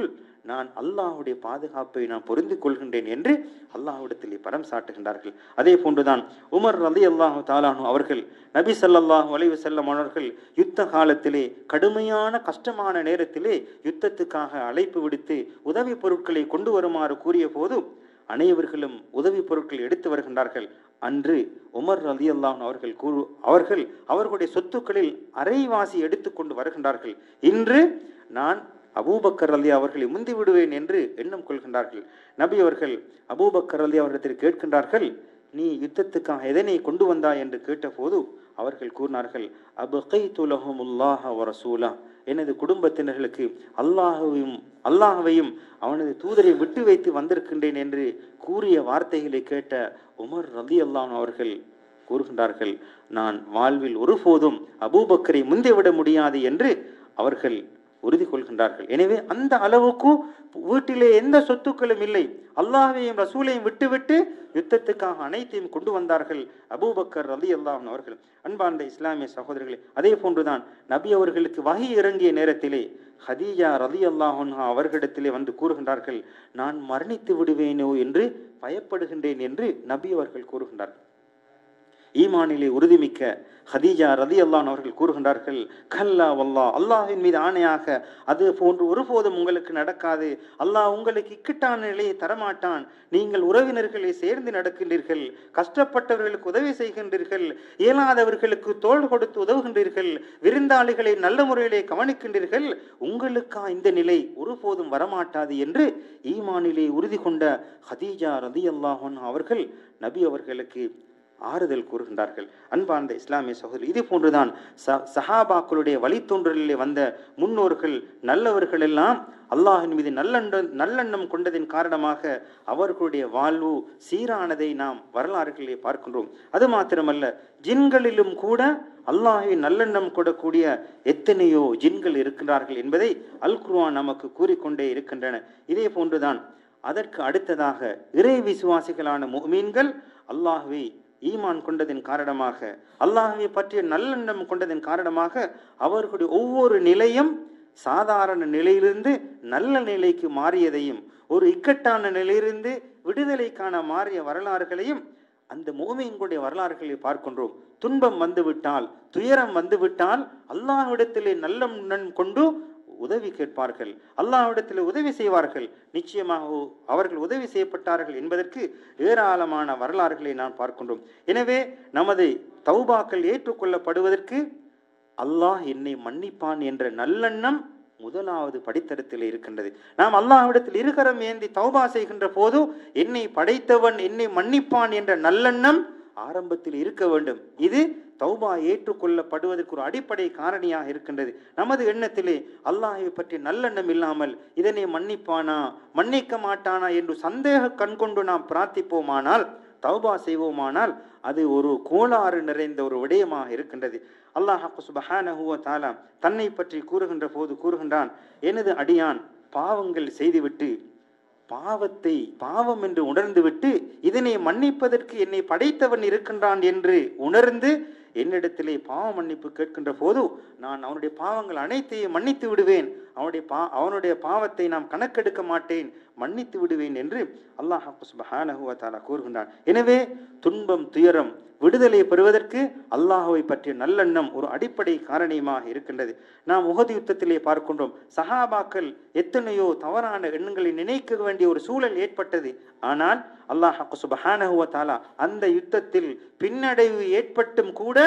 நான் அல்லாஹுடைய பாதுகாப்பை நான் பொருந்திக் கொள்கின்றேன் என்று அல்லாஹ்விடத்திலே பரம் சாட்டுகின்றார்கள். அதே போன்றுதான் உமர் ரலியல்லாஹு தஆலா அன்ஹு அவர்கள் நபி ஸல்லல்லாஹு அலைஹி வஸல்லம் அவர்கள் யுத்த காலத்திலே கடுமையான கஷ்டமான நேரத்திலே யுத்தத்துக்காக அழைப்பு விடுத்து உதவி பொருட்களை கொண்டு வருமாறு கூறிய போது அனைவர்களும் உதவி பொருட்கள் எடுத்து வருகின்றார்கள். அன்று உமர் ரலியல்லாஹு அன்ஹு அவர்கள் அவர்களுடைய சொத்துக்களில் அரைவாசி எடுத்துக்கொண்டு வருகின்றார்கள். இன்று நான் அபூபக்கர் ரலியல்லாஹு அவர்களை முந்தி விடுவேன் என்று எண்ணம் கொள்கின்றார்கள். நபி அவர்கள் அபூபக்கர் ரலியல்லாஹு அவரிடத்தில் கேட்கின்றார்கள், நீ யுத்தத்துக்காக எதனை கொண்டு வந்தாய் என்று கேட்டபோது அவர்கள் கூறினார்கள், அபகைது லஹுமுல்லாஹ வ ரசூலா, எனது குடும்பத்தினர்களுக்கு அல்லாஹ்வையும் அவனது தூதரை விட்டு வைத்து வந்திருக்கின்றேன் என்று கூறிய வார்த்தைகளை கேட்ட உமர் ரலியல்லாஹு அன்ஹு அவர்கள் கூறுகின்றார்கள், நான் வாழ்வில் ஒருபோதும் அபூபக்கரை முந்திவிட முடியாது என்று அவர்கள் உறுதி கொள்கின்றார்கள். எனவே அந்த அளவுக்கு வீட்டிலே எந்த சொத்துக்களும் இல்லை, அல்லாஹ்வையும் ரசூலையும் விட்டுவிட்டு யுத்தத்துக்காக அனைத்தையும் கொண்டு வந்தார்கள் அபூபக்கர் ரலியல்லாஹு அன்ஹு அவர்கள். அன்பார்ந்த இஸ்லாமிய சகோதரர்களே, அதே போன்றுதான் நபி அவர்களுக்கு வஹி இறங்கிய நேரத்திலே ஹதீஜா ரலியல்லாஹு அன்ஹா அவர்களிடத்திலே வந்து கூறுகின்றார்கள், நான் மரணித்து விடுவேனோ என்று பயப்படுகின்றேன் என்று நபி அவர்கள் கூறுகின்றார்கள். ஈமானிலே உறுதிமிக்க ஹதீஜா ரலியல்லாஹு அன்ஹா அவர்கள் கூறுகின்றார்கள், கல்லா வல்லாஹ், அல்லாஹ்வின் மீது ஆணையாக அது போன்று ஒருபோதும் உங்களுக்கு நடக்காது, அல்லாஹ் உங்களுக்கு இக்கட்டான நிலையை தரமாட்டான், நீங்கள் உறவினர்களை சேர்ந்து நடக்கின்றீர்கள், கஷ்டப்பட்டவர்களுக்கு உதவி செய்கின்றீர்கள், இயலாதவர்களுக்கு தோள் கொடுத்து உதவுகின்றீர்கள், விருந்தாளிகளை நல்ல முறையிலே கவனிக்கின்றீர்கள், உங்களுக்கா இந்த நிலை ஒருபோதும் வரமாட்டாது என்று ஈமானிலே உறுதி கொண்ட ஹதீஜா ரலியல்லாஹு அன்ஹா அவர்கள் நபி அவர்களுக்கு ஆறுதல் கூறுகின்றார்கள். அன்பார்ந்த இஸ்லாமிய சகோதரர், இது போன்றுதான் சஹாபாக்களுடைய வழித்தோன்றலிலே வந்த முன்னோர்கள் நல்லவர்கள் எல்லாம் அல்லாஹின் மீது நல்லெண்ணம் கொண்டதின் காரணமாக அவர்களுடைய வாழ்வு சீரானதை நாம் வரலாறுகளிலே பார்க்கின்றோம். அது மாத்திரமல்ல, ஜின்களிலும் கூட அல்லாஹ்வின் நல்லெண்ணம் கொள்ளக்கூடிய எத்தனையோ ஜின்கள் இருக்கின்றார்கள் என்பதை அல் குர்ஆன் நமக்கு கூறிக்கொண்டே இருக்கின்றன. இதே போன்றுதான் அதற்கு அடுத்ததாக இறை விசுவாசிகளான முஃமின்கள் அல்லாஹ்வை ஈமான் கொண்டதின் காரணமாக, அல்லாஹ்வை பற்றிய நல்லெண்ணம் கொண்டதின் காரணமாக அவர்களுடைய ஒவ்வொரு நிலையும் சாதாரண நிலையிலிருந்து நல்ல நிலைக்கு மாறியதையும், ஒரு இக்கட்டான நிலையிலிருந்து விடுதலைக்கான மாறிய வரலாறுகளையும் அந்த முஃமின்களுடைய வரலாறுகளை பார்க்கின்றோம். துன்பம் வந்துவிட்டால், துயரம் வந்துவிட்டால் அல்லாஹ்விடத்திலே நல்லெண்ணம் கொண்டு உதவி கேட்பார்கள், அல்லாஹ்விடத்தில் உதவி செய்வார்கள். நிச்சயமாக அவர்கள் உதவி செய்யப்பட்டார்கள் என்பதற்கு ஏராளமான வரலாறுகளை நாம் பார்க்கின்றோம். எனவே நமது தௌபாக்கள் ஏற்றுக்கொள்ளப்படுவதற்கு அல்லாஹ் என்னை மன்னிப்பான் என்ற நல்லெண்ணம் முதலாவது படித்தரத்தில் இருக்கின்றது. நாம் அல்லாஹ்விடத்தில் இருகரம் ஏந்தி தௌபா செய்கின்ற போது என்னை படைத்தவன் என்னை மன்னிப்பான் என்ற நல்லெண்ணம் ஆரம்பத்தில் இருக்க வேண்டும். இது தௌபா ஏற்றுக்கொள்ளப்படுவதற்கு ஒரு அடிப்படை காரணியாக இருக்கின்றது. நமது எண்ணத்திலே அல்லாஹ்வை பற்றி நல்லெண்ணம் இல்லாமல் இதனை மன்னிப்பானா மன்னிக்க மாட்டானா என்று சந்தேக கண்கொண்டு நாம் பிரார்த்திப்போமானால், தௌபா செய்வோமானால் அது ஒரு கோளாறு நிறைந்த ஒரு விடயமாக இருக்கின்றது. அல்லாஹ் சுப்ஹானஹு வ தஆலா தன்னை பற்றி கூறுகின்ற போது கூறுகின்றான், எனது அடியான் பாவங்கள் செய்துவிட்டு பாவத்தை பாவம் என்று உணர்ந்துவிட்டு இதனை மன்னிப்பதற்கு என்னை படைத்தவன் இருக்கின்றான் என்று உணர்ந்து என்னிடத்திலே பாவ மன்னிப்பு கேட்கின்ற போது நான் அவனுடைய பாவங்கள் அனைத்தையும் மன்னித்து விடுவேன், அவனுடைய பாவத்தை நாம் கணக்கெடுக்க மாட்டேன், மன்னித்து விடுவேன் என்று அல்லாஹ் சுப்ஹானஹு வ தஆலா கூறுகின்றான். எனவே துன்பம் துயரம் விடுதலை பெறுவதற்கு அல்லாஹ்வை பற்றிய நல்லெண்ணம் ஒரு அடிப்படை காரணமாக இருக்கின்றது. நாம் உஹது யுத்தத்திலே பார்க்கின்றோம், சஹாபாக்கள் எத்தனையோ தவறான எண்ணங்களை நினைக்க வேண்டிய ஒரு சூழல் ஏற்பட்டது. ஆனால் அல்லாஹ் சுப்ஹானஹு வ தஆலா அந்த யுத்தத்தில் பின்னடைவு ஏற்பட்டும் கூட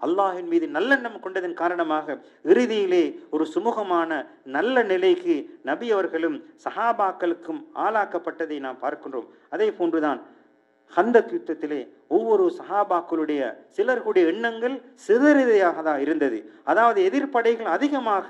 அல்லாஹின் மீது நல்லெண்ணம் கொண்டதன் காரணமாக இறுதியிலே ஒரு சுமூகமான நல்ல நிலைக்கு நபி அவர்களும் சஹாபாக்களுக்கும் ஆளாக்கப்பட்டதை நாம் பார்க்கின்றோம். அதே போன்றுதான் ஹந்தக் யுத்தத்திலே ஒவ்வொரு சஹாபாக்களுடைய சிலர்களுடைய எண்ணங்கள் சிதறியாக தான் இருந்தது. அதாவது எதிர்ப்படைகள் அதிகமாக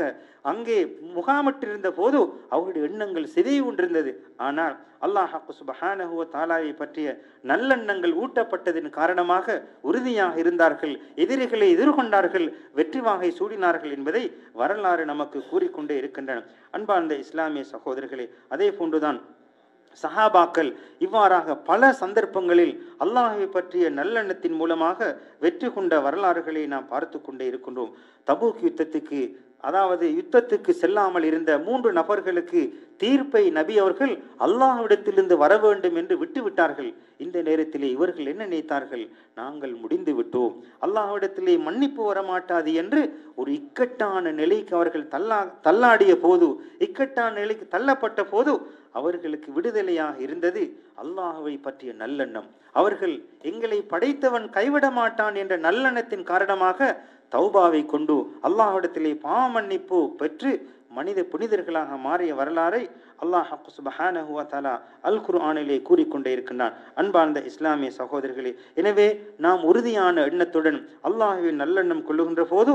அங்கே முகாமிட்டிருந்த போது அவருடைய எண்ணங்கள் சிதைவு கொண்டிருந்தது. ஆனால் அல்லாஹ் சுப்ஹானஹு வ தஆலாவை பற்றிய நல்லெண்ணங்கள் ஊட்டப்பட்டதின் காரணமாக உறுதியாக இருந்தார்கள், எதிரிகளை எதிர்கொண்டார்கள், வெற்றி வாகை சூடினார்கள் என்பதை வரலாறு நமக்கு கூறிக்கொண்டே இருக்கின்றன. அன்பார்ந்த இஸ்லாமிய சகோதரர்களே, அதே போன்றுதான் சஹாபாக்கள் இவ்வாறாக பல சந்தர்ப்பங்களில் அல்லாஹ்வை பற்றிய நல்லெண்ணத்தின் மூலமாக வெற்றி கொண்ட வரலாறுகளை நாம் பார்த்து கொண்டே இருக்கின்றோம். தபூக் யுத்தத்துக்கு, அதாவது யுத்தத்துக்கு செல்லாமல் இருந்த 3 நபர்களுக்கு தீர்ப்பை நபி அவர்கள் அல்லாஹ்விடத்திலிருந்து வர வேண்டும் என்று விட்டுவிட்டார்கள். இந்த நேரத்திலே இவர்கள் என்ன நினைத்தார்கள்? நாங்கள் முடிந்து விட்டோம், அல்லாஹ்விடத்திலே மன்னிப்பு வரமாட்டாது என்று ஒரு இக்கட்டான நிலைக்கு அவர்கள் தள்ளாடிய போது, இக்கட்டான நிலைக்கு தள்ளப்பட்ட போது அவர்களுக்கு விடுதலையாக இருந்தது அல்லாஹ்வை பற்றிய நல்லெண்ணம். அவர்கள் எங்களை படைத்தவன் கைவிட மாட்டான் என்ற நல்லெண்ணத்தின் காரணமாக தௌபாவை கொண்டு அல்லாஹ்விடத்திலே பாவ மன்னிப்பு பெற்று மனித புனிதர்களாக மாறிய வரலாறை அல்லாஹ் சுப்ஹானஹு வ தஆலா அல் குர்ஆனிலே கூறிக்கொண்டே இருக்கின்றான். அன்பார்ந்த இஸ்லாமிய சகோதரர்களே, எனவே நாம் உறுதியான எண்ணத்துடன் அல்லாஹ்வின் நல்லெண்ணம் கொள்ளுகின்ற போது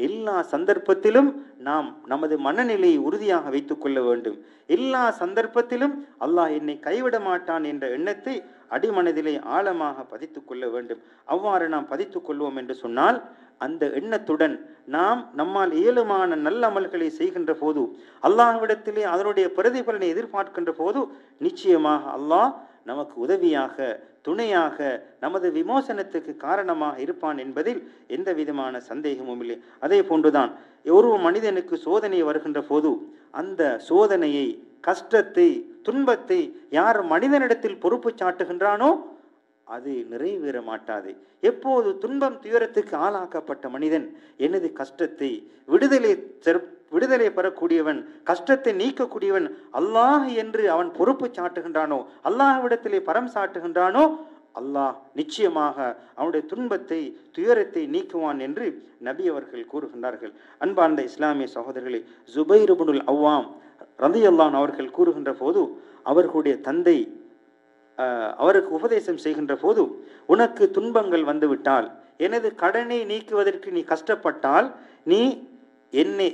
எல்லா சந்தர்ப்பத்திலும் நாம் நமது மனநிலையை உறுதியாக வைத்துக் கொள்ள வேண்டும். எல்லா சந்தர்ப்பத்திலும் அல்லாஹ் என்னை கைவிட மாட்டான் என்ற எண்ணத்தை அடிமனதிலே ஆழமாக பதித்துக் கொள்ள வேண்டும். அவ்வாறு நாம் பதித்துக் கொள்வோம் என்று சொன்னால் அந்த எண்ணத்துடன் நாம் நம்மால் இயலுமான நல்ல அமல்களை செய்கின்ற போது, அல்லாஹ்விடத்திலே அதனுடைய பிரதிபலனை எதிர்பார்க்கின்ற போது நிச்சயமாக அல்லாஹ் நமக்கு உதவியாக, துணையாக, நமது விமோசனத்துக்கு காரணமாக இருப்பான் என்பதில் எந்த விதமான சந்தேகமும் இல்லை. அதே போன்றுதான் ஒரு மனிதனுக்கு சோதனை வருகின்ற போது அந்த சோதனையை, கஷ்டத்தை, துன்பத்தை யார் மனிதனிடத்தில் பொறுப்பு சாட்டுகின்றானோ அது நிறைவேற மாட்டாது. எப்போது துன்பம் துயரத்துக்கு ஆளாக்கப்பட்ட மனிதன் எனது கஷ்டத்தை விடுதலை பெறக்கூடியவன், கஷ்டத்தை நீக்கக்கூடியவன் அல்லாஹ் என்று அவன் பொறுப்பு சாட்டுகின்றானோ, அல்லாஹ்விடத்திலே பரம் சாட்டுகின்றானோ, அல்லாஹ் நிச்சயமாக அவனுடைய துன்பத்தை, துயரத்தை நீக்குவான் என்று நபி அவர்கள் கூறுகின்றார்கள். அன்பார்ந்த இஸ்லாமிய சகோதரர்களே, ஜுபைர் இப்னுல் அவ்வாம் ரலியல்லாஹு அன்ஹு அவர்கள் கூறுகின்ற போது அவர்களுடைய தந்தை அவருக்கு உபதேசம் செய்கின்ற போது, உனக்கு துன்பங்கள் வந்துவிட்டால், எனது கடனை நீக்குவதற்கு நீ கஷ்டப்பட்டால், நீ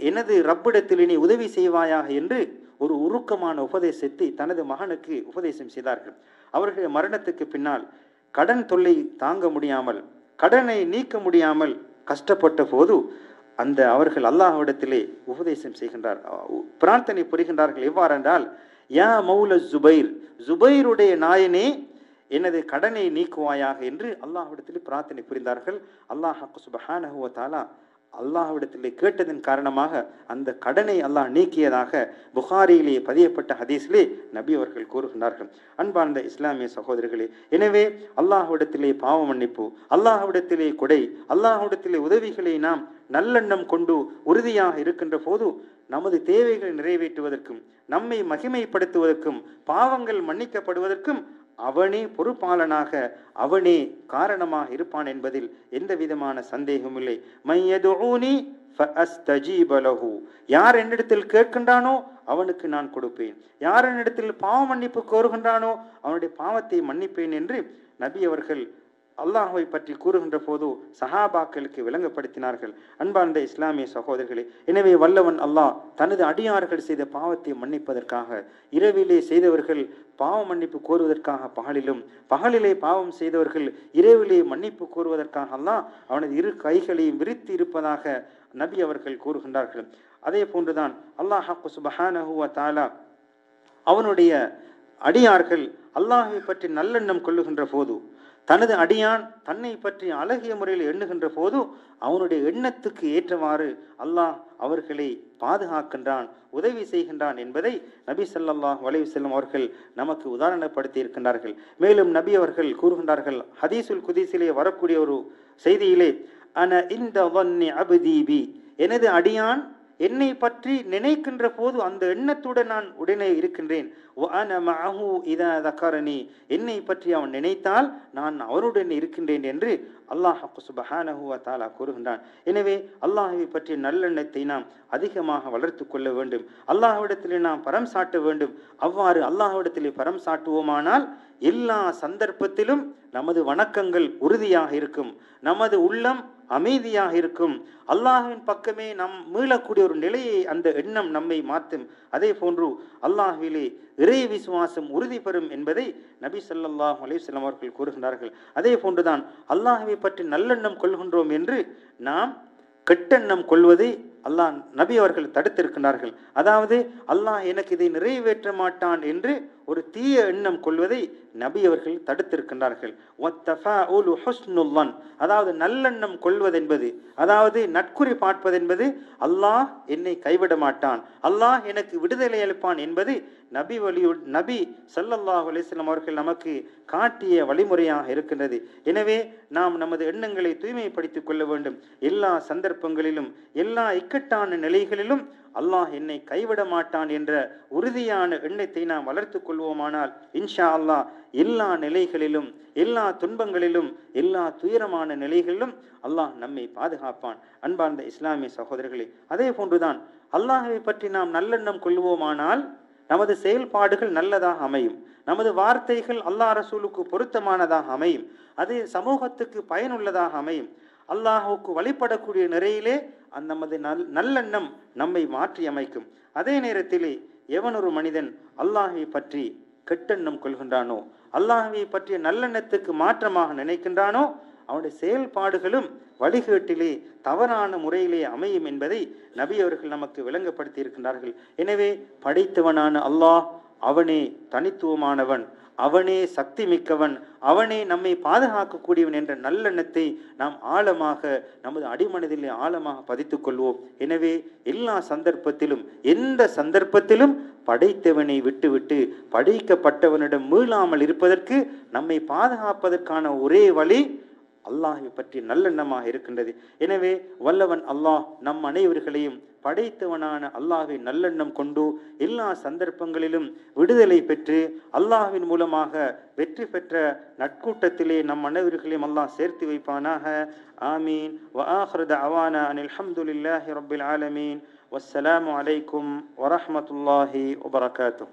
எனது ரப்பிடத்தில் நீ உதவி செய்வாயாக என்று ஒரு உருக்கமான உபதேசத்தை தனது மகனுக்கு உபதேசம் செய்தார்கள். அவர்களுடைய மரணத்துக்கு பின்னால் கடன் தொல்லை தாங்க முடியாமல், கடனை நீக்க முடியாமல் கஷ்டப்பட்ட போது அவர்கள் அல்லாஹ்விடத்திலே உபதேசம் செய்கின்றார், பிரார்த்தனை புரிகின்றார்கள். எவ்வாறென்றால், யா மௌல ஜுபைர், ஜுபைருடைய நாயனே எனது கடனை நீக்குவாயாக என்று அல்லாஹ்விடத்திலே பிரார்த்தனை புரிந்தார்கள். அல்லாஹ் சுப்ஹானஹு வ தஆலா அல்லாஹ்விடத்திலே கேட்டதன் காரணமாக அந்த கடனை அல்லாஹ் நீக்கியதாக புகாரியிலே பதியப்பட்ட ஹதீஸிலே நபி அவர்கள் கூறுகின்றார்கள். அன்பார்ந்த இஸ்லாமிய சகோதரர்களே, எனவே அல்லாஹ்விடத்திலே பாவ மன்னிப்பு, அல்லாஹ்விடத்திலே கொடை, அல்லாஹ்விடத்திலே உதவிகளை நாம் நல்லெண்ணம் கொண்டு உறுதியாக இருக்கின்ற போது நமது தேவைகளை நிறைவேற்றுவதற்கும், நம்மை மகிமைப்படுத்துவதற்கும், பாவங்கள் மன்னிக்கப்படுவதற்கும் அவனே பொறுப்பாளனாக, அவனே காரணமாக இருப்பான் என்பதில் எந்த விதமான சந்தேகமும் இல்லை. மையதுஊனி ஃபஅஸ்தஜீப லஹு, யார் என்னிடத்தில் கேட்கின்றானோ அவனுக்கு நான் கொடுப்பேன், யார் என்னிடத்தில் பாவ மன்னிப்பு கோருகின்றானோ அவனுடைய பாவத்தை மன்னிப்பேன் என்று நபி அவர்கள் அல்லாஹ்வை பற்றி கூறுகின்ற போது சஹாபாக்களுக்கு விளங்கப்படுத்தினார்கள். அன்பார்ந்த இஸ்லாமிய சகோதரர்களே, எனவே வல்லவன் அல்லாஹ் தனது அடியார்கள் செய்த பாவத்தை மன்னிப்பதற்காக, இரவிலே செய்தவர்கள் பாவ மன்னிப்பு கோருவதற்காக பகலிலும், பகலிலே பாவம் செய்தவர்கள் இரவிலே மன்னிப்பு கோருவதற்காக அல்லாஹ் அவனது இரு கைகளையும் விரித்து இருப்பதாக நபி அவர்கள் கூறுகின்றார்கள். அதே போன்றுதான் அல்லாஹ் சுப்ஹானஹு வ தஆலா அவனுடைய அடியார்கள் அல்லாஹ்வை பற்றி நல்லெண்ணம் கொள்ளுகின்ற போது, தனது அடியான் தன்னை பற்றி அழகிய முறையில் எண்ணுகின்ற போது அவனுடைய எண்ணத்துக்கு ஏற்றவாறு அல்லாஹ் அவர்களை பாதுகாக்கின்றான், உதவி செய்கின்றான் என்பதை நபி ஸல்லல்லாஹு அலைஹி வஸல்லம் அவர்கள் நமக்கு உதாரணப்படுத்தி இருக்கின்றார்கள். மேலும் நபி அவர்கள் கூறுகின்றார்கள், ஹதீஸுல் குதீஸிலே வரக்கூடிய ஒரு செய்தியிலே, அன இந்த வன்னி அப்தி பி, எனது அடியான் என்னை பற்றி நினைக்கின்ற போது அந்த எண்ணத்துடன் நான் உடனே இருக்கின்றேன். என்னை பற்றி அவன் நினைத்தால் நான் அவனுடன் இருக்கின்றேன் என்று அல்லாஹ் சுப்ஹானஹு வ தஆலா கூறுகின்றான். எனவே அல்லாஹ்வை பற்றிய நல்லெண்ணத்தை நாம் அதிகமாக வளர்த்து கொள்ள வேண்டும். அல்லாஹ்விடத்திலே நாம் பரம் சாட்ட வேண்டும். அவ்வாறு அல்லாஹ்விடத்திலே பரம் சாட்டுவோமானால் எல்லா சந்தர்ப்பத்திலும் நமது வணக்கங்கள் உறுதியாக இருக்கும், நமது உள்ளம் அமைதியாக இருக்கும், அல்லாஹ்வின் பக்கமே நாம் மீளக்கூடிய ஒரு நிலையை அந்த எண்ணம் நம்மை மாற்றும். அதே போன்று அல்லாஹ்விலே இறை விசுவாசம் உறுதி பெறும் என்பதை நபி ஸல்லல்லாஹு அலைஹி வஸல்லம் அவர்கள் கூறுகின்றார்கள். அதே போன்றுதான் அல்லாஹ்வை பற்றி நல்லெண்ணம் கொள்கின்றோம் என்று நாம் கெட்டெண்ணம் கொள்வதை அல்லாஹ் நபி அவர்கள் தடுத்திருக்கிறார்கள். அதாவது அல்லாஹ் எனக்கு இதை நிறைவேற்ற மாட்டான் என்று ஒரு தீய எண்ணம் கொள்வதை நபி அவர்கள் தடுத்திருக்கின்றார்கள். அதாவது நல்லெண்ணம் கொள்வதென்பது, அதாவது நட்குறி பார்ப்பதென்பது அல்லாஹ் என்னை கைவிட மாட்டான், அல்லாஹ் எனக்கு விடுதலை அளிப்பான் என்பது நபி ஸல்லல்லாஹு அலைஹி வஸல்லம் அவர்கள் நமக்கு காட்டிய வழிமுறையாக இருக்கின்றது. எனவே நாம் நமது எண்ணங்களை தூய்மைப்படுத்திக் கொள்ள வேண்டும். எல்லா சந்தர்ப்பங்களிலும் எல்லா இக்கட்டான நிலைகளிலும் அல்லாஹ் என்னை கைவிட மாட்டான் என்ற உறுதியான எண்ணத்தை நாம் வளர்த்து கொள்வோமானால் இன்ஷா அல்லாஹ் எல்லா நிலைகளிலும் எல்லா துன்பங்களிலும் எல்லா துயரமான நிலைகளிலும் அல்லாஹ் நம்மை பாதுகாப்பான். அன்பார்ந்த இஸ்லாமிய சகோதரர்களே, அதே போன்றுதான் அல்லாஹ்வை பற்றி நாம் நல்லெண்ணம் கொள்வோமானால் நமது செயல்பாடுகள் நல்லதாக அமையும், நமது வார்த்தைகள் அல்லாஹ் ரசூலுக்கு பொருத்தமானதாக அமையும், அது சமூகத்துக்கு பயனுள்ளதாக அமையும். அல்லாஹுக்கு வழிபடக்கூடிய நிறையிலே அந்த நமது நல்லெண்ணம் நம்மை மாற்றி அமைக்கும். அதே நேரத்திலே எவன் ஒரு மனிதன் அல்லாஹை பற்றி கெட்டெண்ணம் கொள்கின்றானோ, அல்லாஹை பற்றிய நல்லெண்ணத்துக்கு மாற்றமாக நினைக்கின்றானோ, அவனுடைய செயல்பாடுகளும் வழிகேட்டிலே தவறான முறையிலே அமையும் என்பதை நபி அவர்கள் நமக்கு விளங்கப்படுத்தி இருக்கின்றார்கள். எனவே படைத்தவனான அல்லாஹ் அவனே தனித்துவமானவன், அவனே சக்தி மிக்கவன், அவனே நம்மை பாதுகாக்கக்கூடியவன் என்ற நல்லெண்ணத்தை நாம் ஆழமாக நமது அடிமனதிலே ஆழமாக பதித்துக் கொள்வோம். எனவே எல்லா சந்தர்ப்பத்திலும் எந்த சந்தர்ப்பத்திலும் படைத்தவனை விட்டுவிட்டு படைக்கப்பட்டவனிடம் மீளாமல் இருப்பதற்கு நம்மை பாதுகாப்பதற்கான ஒரே வழி அல்லாஹை பற்றி நல்லெண்ணமாக இருக்கின்றது. எனவே வல்லவன் அல்லாஹ் நம் அனைவர்களையும் படைத்தவனான அல்லாஹை நல்லெண்ணம் கொண்டு எல்லா சந்தர்ப்பங்களிலும் விடுதலை பெற்று அல்லாஹ்வின் மூலமாக வெற்றி பெற்ற நட்கூட்டத்திலே நம் அனைவர்களையும் அல்லாஹ் சேர்த்து வைப்பானாக. ஆமீன். வ ஆகிரு தஅவானா அனில் ஹம்துலில்லாஹி ரப்பில் ஆலமீன். வஸ்ஸலாமு அலைக்கும் வரஹ்மத்துல்லாஹி வபரகாத்துஹு.